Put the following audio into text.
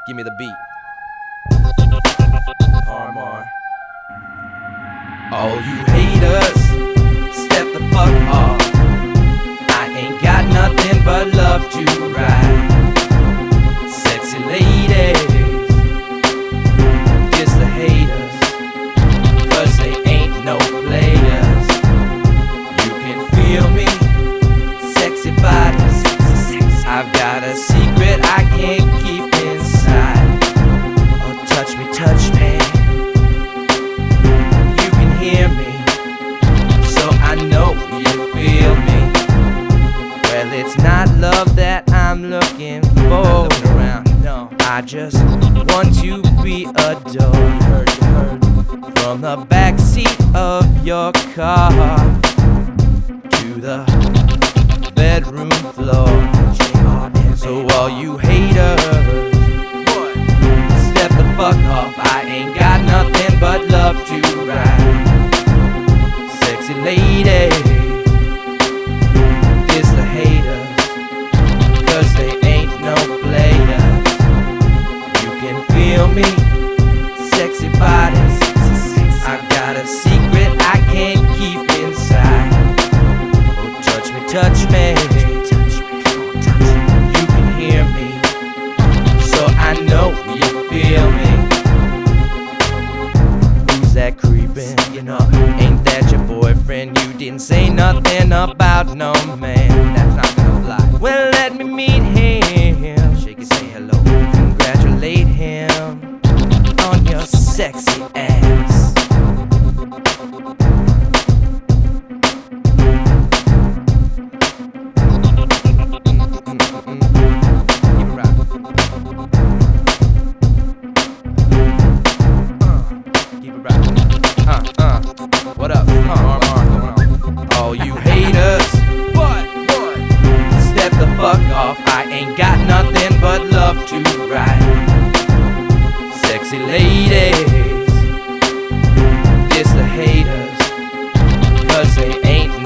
Give me the beat. Armor. All you haters, step the fuck off. I ain't got nothing but love to write. Sexy ladies, kiss the haters, cause they ain't no players. You can feel me, sexy bodies. I've got a secret I can't keep inside. Oh, touch me, you can hear me, so I know you feel me. Well, it's not love that I'm looking for. I just want to be adored. From the backseat of your car to the bedroom floor. So all you haters, step the fuck off. I ain't got nothing but love to write. Sexy lady, kiss the haters, cause they ain't no players. You can feel me, sexy bodies. I've got a secret I can't keep inside. Oh, touch me, you can hear me, so I know you feel me. Who's that creeping? You know, ain't that your boyfriend? You didn't say nothing about no man. That's not gonna fly. Well, let me meet him. Shake it, say hello. Congratulate him on your sexy ass. What up? All you haters, what? Step the fuck off. I ain't got nothing but love to write. Sexy ladies, diss the haters, cause they ain't